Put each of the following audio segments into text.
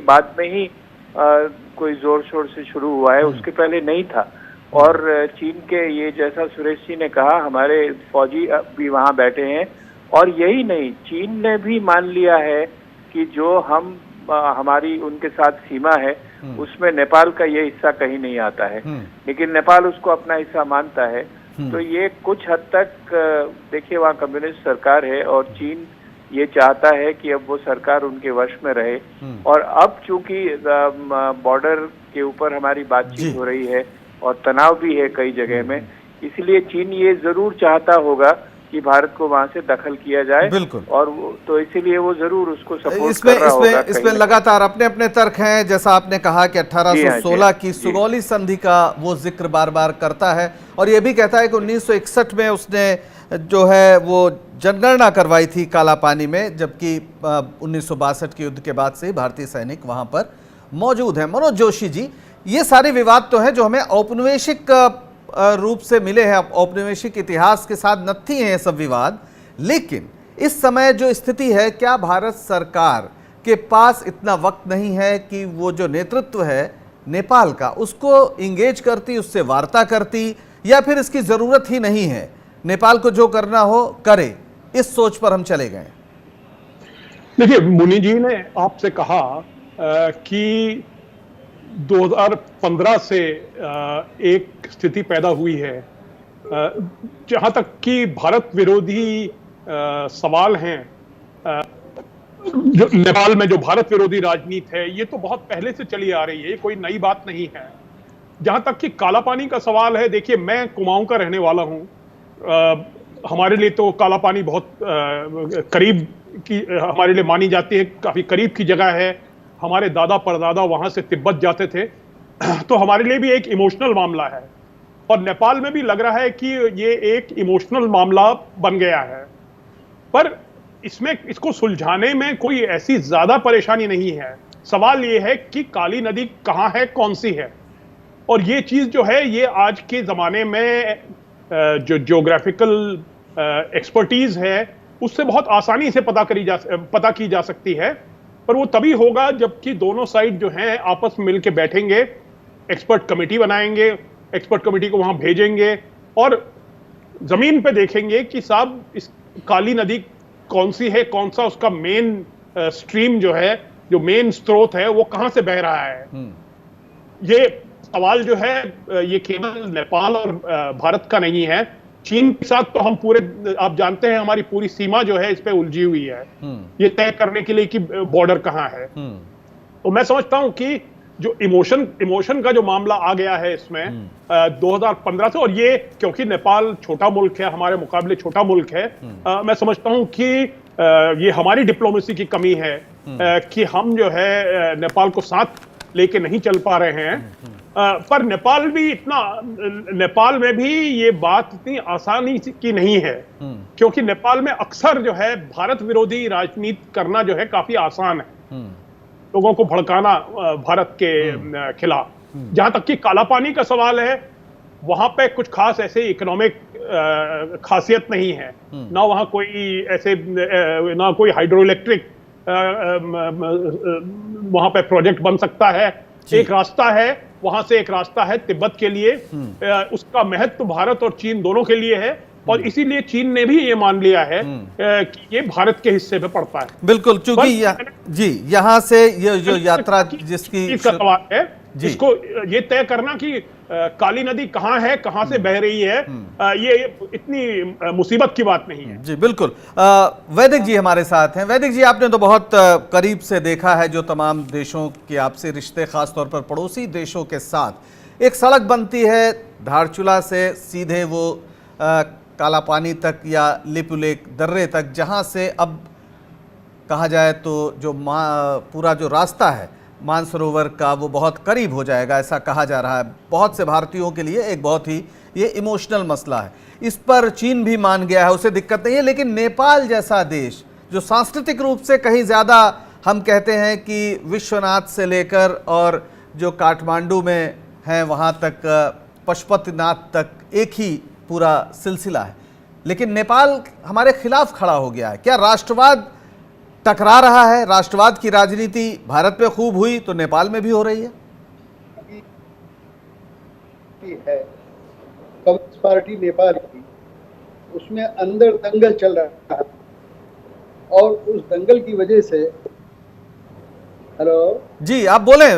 बाद में ही कोई जोर शोर से शुरू हुआ है, उसके पहले नहीं था। और चीन के ये, जैसा सुरेश जी ने कहा, हमारे फौजी भी वहाँ बैठे हैं। और यही नहीं, चीन ने भी मान लिया है कि जो हमारी उनके साथ सीमा है उसमें नेपाल का ये हिस्सा कहीं नहीं आता है, लेकिन नेपाल उसको अपना हिस्सा मानता है। तो ये कुछ हद तक देखिए, वहाँ कम्युनिस्ट सरकार है और चीन ये चाहता है कि अब वो सरकार उनके वश में रहे। और अब चूंकि बॉर्डर के ऊपर हमारी बातचीत हो रही है और तनाव भी है कई जगह में, इसलिए चीन ये जरूर चाहता होगा कि भारत को वहां से दखल किया जाए। बिल्कुल। और तो इसीलिए वो जरूर उसको सपोर्ट कर रहा होगा। इसमें लगातार अपने अपने तर्क हैं। जैसा आपने कहा कि 1816 की सुगौली संधि का वो जिक्र बार बार करता है और ये भी कहता है कि 1961 में उसने जो है वो जनगणना करवाई थी कालापानी में, जबकि 1962 के युद्ध के बाद से भारतीय सैनिक वहां पर मौजूद हैं। मनोज जोशी जी, ये सारे विवाद तो हैं जो हमें औपनिवेशिक रूप से मिले हैं, औपनिवेशिक इतिहास के साथ नत्थी हैं ये सब विवाद, लेकिन इस समय जो स्थिति है, क्या भारत सरकार के पास इतना वक्त नहीं है कि वो जो नेतृत्व है नेपाल का उसको इंगेज करती, उससे वार्ता करती, या फिर इसकी जरूरत ही नहीं है, नेपाल को जो करना हो करे, इस सोच पर हम चले गए? देखिए, मुनि जी ने आपसे कहा कि 2015 से एक स्थिति पैदा हुई है जहां तक कि भारत विरोधी सवाल हैं। जो नेपाल में जो भारत विरोधी राजनीति है, ये तो बहुत पहले से चली आ रही है, ये कोई नई बात नहीं है। जहां तक कि कालापानी का सवाल है, देखिए, मैं कुमाऊं का रहने वाला हूं। हमारे लिए तो कालापानी बहुत करीब की हमारे लिए मानी जाती है, काफी करीब की जगह है। हमारे दादा परदादा वहां से तिब्बत जाते थे, तो हमारे लिए भी एक इमोशनल मामला है। और नेपाल में भी लग रहा है कि ये एक इमोशनल मामला बन गया है, पर इसको सुलझाने में कोई ऐसी ज्यादा परेशानी नहीं है। सवाल ये है कि काली नदी कहां है, कौन सी है। और ये चीज जो है, ये आज के जमाने में जो ज्योग्राफिकल एक्सपर्टीज है उससे बहुत आसानी से पता की जा सकती है। पर वो तभी होगा जबकि दोनों साइड जो हैं आपस में मिलकर बैठेंगे, एक्सपर्ट कमेटी बनाएंगे, एक्सपर्ट कमेटी को वहां भेजेंगे और जमीन पे देखेंगे कि साहब इस काली नदी कौन सी है, कौन सा उसका मेन स्ट्रीम जो है, जो मेन स्रोत है, वो कहां से बह रहा है। ये सवाल जो है ये केवल नेपाल और भारत का नहीं है, चीन के साथ तो हम पूरे, आप जानते हैं, हमारी पूरी सीमा जो है इस पे उलझी हुई है, ये तय करने के लिए कि बॉर्डर कहां है। तो मैं समझता हूं कि जो इमोशन का जो मामला आ गया है इसमें 2015 से, और ये क्योंकि नेपाल छोटा मुल्क है, हमारे मुकाबले छोटा मुल्क है, मैं समझता हूं कि ये हमारी डिप्लोमेसी की कमी है कि हम जो है नेपाल को साथ लेके नहीं चल पा रहे हैं। पर नेपाल में भी ये बात इतनी आसानी की नहीं है, क्योंकि नेपाल में अक्सर जो है भारत विरोधी राजनीति करना जो है काफी आसान है, लोगों को भड़काना भारत के खिलाफ। जहां तक कि कालापानी का सवाल है, वहां पे कुछ खास ऐसे इकोनॉमिक खासियत नहीं है, ना वहां कोई ऐसे, ना कोई हाइड्रो इलेक्ट्रिक वहां पे प्रोजेक्ट बन सकता है। एक रास्ता है, वहां से एक रास्ता है तिब्बत के लिए, उसका महत्व भारत और चीन दोनों के लिए है, और इसीलिए चीन ने भी ये मान लिया है कि ये भारत के हिस्से में पड़ता है। बिल्कुल, चूंकि यहाँ से ये जो यात्रा जिसकी सवाल है, जिसको ये तय करना कि काली नदी कहाँ है, कहाँ से बह रही है, ये इतनी मुसीबत की बात नहीं है। जी बिल्कुल। वैदिक जी हमारे साथ हैं। वैदिक जी, आपने तो बहुत करीब से देखा है जो तमाम देशों के आपसी रिश्ते, खासतौर पर पड़ोसी देशों के साथ। एक सड़क बनती है धारचूला से सीधे वो कालापानी तक या लिपुलेख दर्रे तक, जहाँ से अब कहा जाए तो जो पूरा जो रास्ता है मानसरोवर का वो बहुत करीब हो जाएगा, ऐसा कहा जा रहा है। बहुत से भारतीयों के लिए एक बहुत ही ये इमोशनल मसला है। इस पर चीन भी मान गया है, उसे दिक्कत नहीं है, लेकिन नेपाल जैसा देश जो सांस्कृतिक रूप से कहीं ज़्यादा, हम कहते हैं कि विश्वनाथ से लेकर और जो काठमांडू में हैं वहाँ तक, पशुपतिनाथ तक एक ही पूरा सिलसिला है, लेकिन नेपाल हमारे खिलाफ खड़ा हो गया है। क्या राष्ट्रवाद टकरा रहा है। राष्ट्रवाद की राजनीति भारत में खूब हुई तो नेपाल में भी हो रही है। कम्युनिस्ट पार्टी नेपाल की, उसमें अंदर दंगल चल रहा है और उस दंगल की वजह से, हेलो जी आप बोले,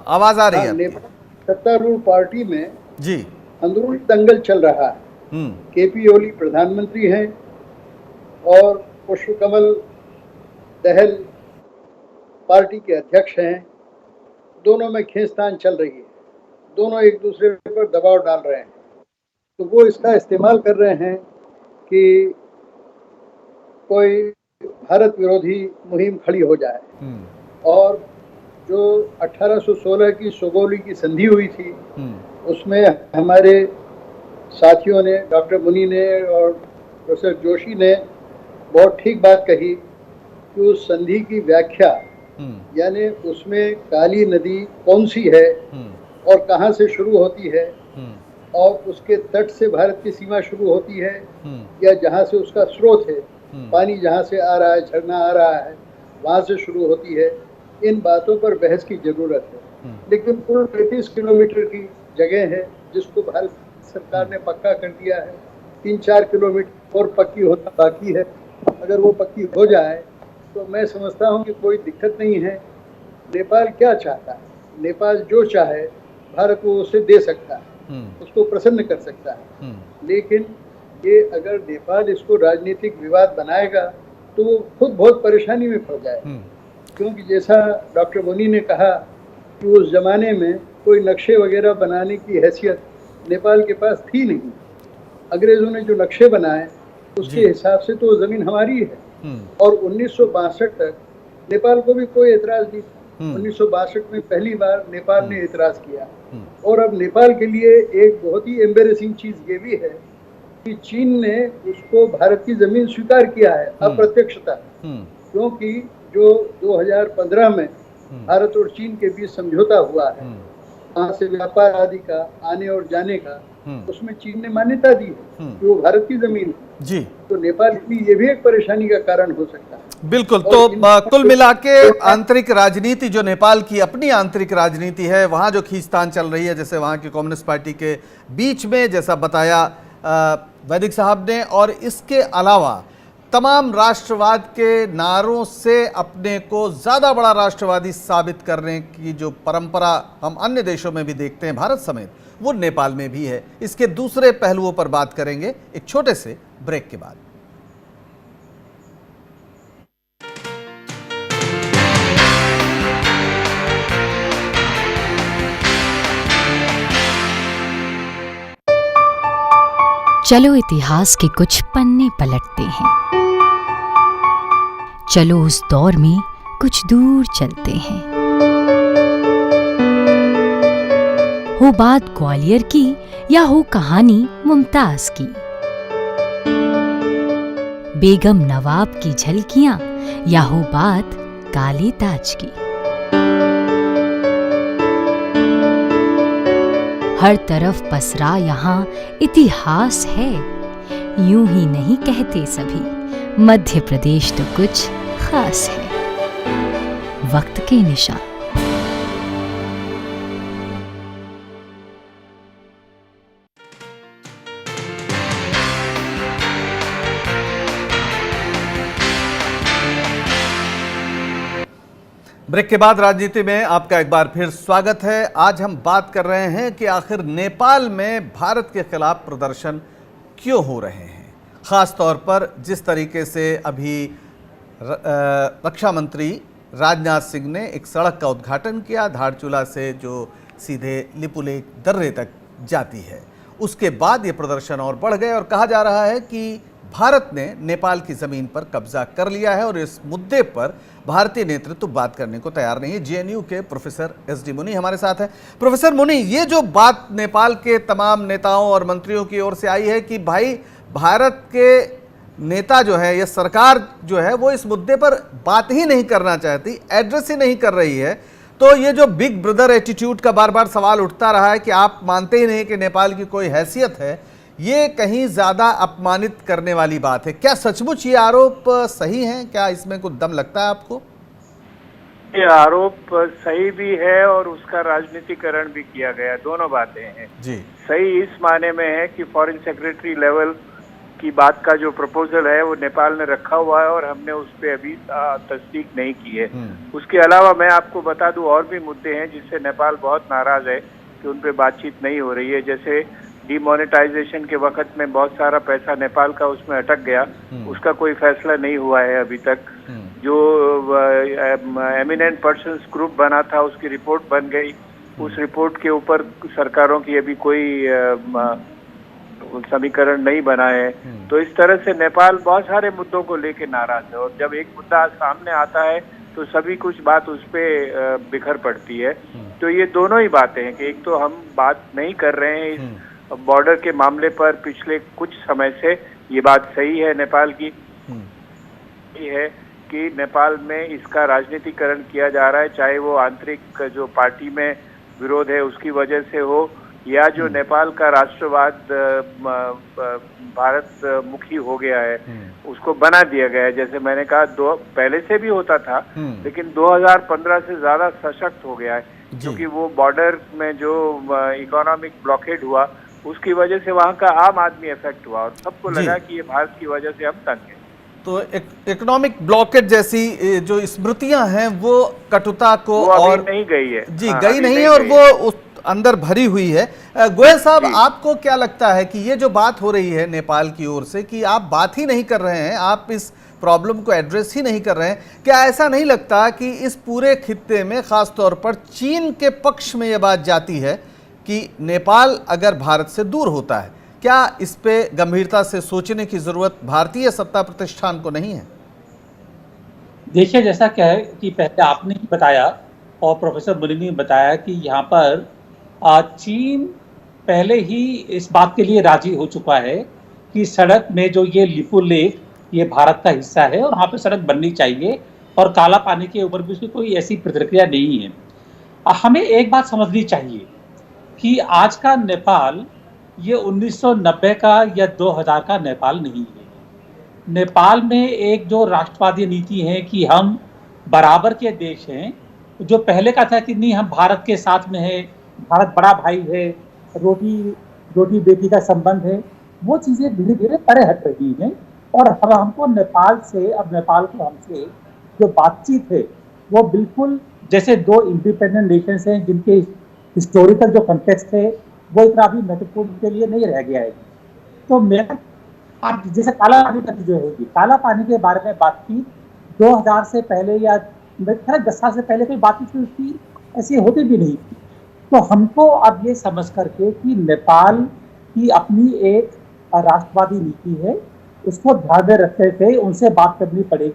आवाज आ रही है। नेपाल सत्तारूढ़ पार्टी में जी अंदरूनी दंगल चल रहा है। केपी ओली प्रधानमंत्री हैं और पुष्पकमल दहल पार्टी के अध्यक्ष हैं। दोनों में खींचतान चल रही है, दोनों एक दूसरे पर दबाव डाल रहे हैं। तो वो इसका इस्तेमाल कर रहे हैं कि कोई भारत विरोधी मुहिम खड़ी हो जाए। और जो 1816 की सुगौली की संधि हुई थी, उसमें हमारे साथियों ने, डॉक्टर मुनि ने और प्रोफेसर जोशी ने बहुत ठीक बात कही कि उस संधि की व्याख्या, यानी उसमें काली नदी कौन सी है और कहाँ से शुरू होती है और उसके तट से भारत की सीमा शुरू होती है या जहाँ से उसका स्रोत है, पानी जहाँ से आ रहा है, झरना आ रहा है, वहाँ से शुरू होती है। इन बातों पर बहस की जरूरत है। लेकिन कुल 35 किलोमीटर की जगह है जिसको भारत सरकार ने पक्का कर दिया है। 3-4 किलोमीटर और पक्की होना बाकी है। अगर वो पक्की हो जाए तो मैं समझता हूँ कि कोई दिक्कत नहीं है। नेपाल क्या चाहता है? नेपाल जो चाहे भारत को उसे दे सकता है, उसको प्रसन्न कर सकता है। लेकिन ये अगर नेपाल इसको राजनीतिक विवाद बनाएगा तो वो खुद बहुत परेशानी में पड़ जाए। क्योंकि जैसा डॉक्टर मुनि ने कहा कि उस जमाने में कोई नक्शे वगैरह बनाने की हैसियत नेपाल के पास थी नहीं। अंग्रेजों ने जो नक्शे बनाए उसके हिसाब से तो ज़मीन हमारी है। और 1962 तक नेपाल को भी कोई एतराज़ नहीं था। 1962 में पहली बार नेपाल ने एतराज़ किया। और अब नेपाल के लिए एक बहुत ही एम्बेरेसिंग चीज़ ये भी है कि चीन ने उसको भारत की ज़मीन स्वीकार किया है अप्रत्यक्षता। क्योंकि जो 2015 में भारत और चीन के बीच समझौता हुआ है, वहाँ से व्यापार आदि का आने और जाने का, उसमें चीन ने मान्यता दी है कि वो भारत की जमीन है। जी तो नेपाल के लिए ये भी एक परेशानी का कारण हो सकता है। बिल्कुल। तो कुल मिला के आंतरिक राजनीति जो नेपाल की अपनी आंतरिक राजनीति है, वहाँ जो खींचतान चल रही है, जैसे वहाँ की कम्युनिस्ट पार्टी के बीच में, जैसा बताया वैदिक साहब ने, और इसके अलावा तमाम राष्ट्रवाद के नारों से अपने को ज़्यादा बड़ा राष्ट्रवादी साबित करने की जो परंपरा हम अन्य देशों में भी देखते हैं, भारत समेत, वो नेपाल में भी है। इसके दूसरे पहलुओं पर बात करेंगे एक छोटे से ब्रेक के बाद। चलो इतिहास के कुछ पन्ने पलटते हैं। चलो उस दौर में कुछ दूर चलते हैं। हो बात ग्वालियर की या हो कहानी मुमताज की, बेगम नवाब की झलकियां या हो बात काले ताज की, हर तरफ पसरा यहाँ इतिहास है। यूं ही नहीं कहते सभी, मध्य प्रदेश तो कुछ खास है। वक्त के निशान। ब्रेक के बाद राजनीति में आपका एक बार फिर स्वागत है। आज हम बात कर रहे हैं कि आखिर नेपाल में भारत के खिलाफ प्रदर्शन क्यों हो रहे हैं। ख़ास तौर पर जिस तरीके से अभी रक्षा मंत्री राजनाथ सिंह ने एक सड़क का उद्घाटन किया, धारचूला से जो सीधे लिपुलेख दर्रे तक जाती है, उसके बाद ये प्रदर्शन और बढ़ गए और कहा जा रहा है कि भारत ने नेपाल की ज़मीन पर कब्जा कर लिया है और इस मुद्दे पर भारतीय नेतृत्व बात करने को तैयार नहीं है। जेएनयू के प्रोफेसर एसडी मुनि हमारे साथ हैं। प्रोफेसर मुनि, ये जो बात नेपाल के तमाम नेताओं और मंत्रियों की ओर से आई है कि भाई भारत के नेता जो है, ये सरकार जो है, वो इस मुद्दे पर बात ही नहीं करना चाहती, एड्रेस ही नहीं कर रही है, तो ये जो बिग ब्रदर एटीट्यूड का बार बार सवाल उठता रहा है कि आप मानते ही नहीं कि नेपाल की कोई हैसियत है, ये कहीं ज्यादा अपमानित करने वाली बात है। क्या सचमुच ये आरोप सही है? क्या इसमें कुछ दम लगता है आपको? ये आरोप सही भी है और उसका राजनीतिकरण भी किया गया, दोनों बातें हैं जी। सही इस माने में है कि फॉरेन सेक्रेटरी लेवल की बात का जो प्रपोजल है वो नेपाल ने रखा हुआ है और हमने उस पर अभी तस्दीक नहीं की है। उसके अलावा मैं आपको बता दूं और भी मुद्दे हैं जिससे नेपाल बहुत नाराज है कि उन पे बातचीत नहीं हो रही है। जैसे डिमोनेटाइजेशन के वक्त में बहुत सारा पैसा नेपाल का उसमें अटक गया, उसका कोई फैसला नहीं हुआ है अभी तक। जो एमिनेंट पर्सन्स ग्रुप बना था उसकी रिपोर्ट बन गई, उस रिपोर्ट के ऊपर सरकारों की अभी कोई समीकरण नहीं बना है। तो इस तरह से नेपाल बहुत सारे मुद्दों को लेके नाराज है और जब एक मुद्दा सामने आता है तो सभी कुछ बात उस पर बिखर पड़ती है। तो ये दोनों ही बातें हैं कि एक तो हम बात नहीं कर रहे हैं इस बॉर्डर के मामले पर पिछले कुछ समय से, ये बात सही है नेपाल की, ये है कि नेपाल में इसका राजनीतिकरण किया जा रहा है, चाहे वो आंतरिक जो पार्टी में विरोध है उसकी वजह से हो या जो नेपाल का राष्ट्रवाद भारत मुखी हो गया है उसको बना दिया गया है। जैसे मैंने कहा पहले से भी होता था लेकिन 2015 से ज्यादा सशक्त हो गया है क्योंकि वो बॉर्डर में जो इकोनॉमिक ब्लॉकेड हुआ उसकी वजह से वहाँ का आम आदमी इफेक्ट हुआ और सबको लगा कि ये भारत की वजह से हम तंग हैं। तो इकोनॉमिक ब्लॉकेज जैसी जो स्मृतियां हैं वो कटुता को वो और अभी नहीं गई है जी गई नहीं है और वो उस अंदर भरी हुई है। गोयल साहब, आपको क्या लगता है कि ये जो बात हो रही है नेपाल की ओर से कि आप बात ही नहीं कर रहे हैं, आप इस प्रॉब्लम को एड्रेस ही नहीं कर रहे हैं, क्या ऐसा नहीं लगता कि इस पूरे खित्ते में खास तौर पर चीन के पक्ष में ये बात जाती है कि नेपाल अगर भारत से दूर होता है, क्या इस पे गंभीरता से सोचने की जरूरत भारतीय सत्ता प्रतिष्ठान को नहीं है? देखिए, जैसा क्या है कि पहले आपने ही बताया और प्रोफेसर मुनि ने बताया कि यहाँ पर चीन पहले ही इस बात के लिए राजी हो चुका है कि सड़क में जो ये लिपु लेक ये भारत का हिस्सा है और वहाँ पे सड़क बननी चाहिए और काला पानी के ऊपर भी उसकी कोई ऐसी प्रतिक्रिया नहीं है। हमें एक बात समझनी चाहिए कि आज का नेपाल ये 1990 का या 2000 का नेपाल नहीं है। नेपाल में एक जो राष्ट्रवादी नीति है कि हम बराबर के देश हैं, जो पहले का था कि नहीं हम भारत के साथ में है, भारत बड़ा भाई है, रोटी बेटी का संबंध है, वो चीज़ें धीरे धीरे परे हट रही हैं और हमको नेपाल से, अब नेपाल को हमसे जो बातचीत है वो बिल्कुल जैसे दो इंडिपेंडेंट नेशंस हैं जिनके हिस्टोरिकल जो कंटेक्स्ट है वो इतना भी महत्वपूर्ण के लिए नहीं रह गया है। तो मैं आप जैसे काला पानी का जो है, काला पानी के बारे में बातचीत 2000 से पहले या 10 साल से पहले कोई बातचीत उसकी ऐसी होती भी नहीं थी। तो हमको अब ये समझ करके कि नेपाल की अपनी एक राष्ट्रवादी नीति है, उसको ध्यान में रखते थे उनसे बात करनी पड़ेगी।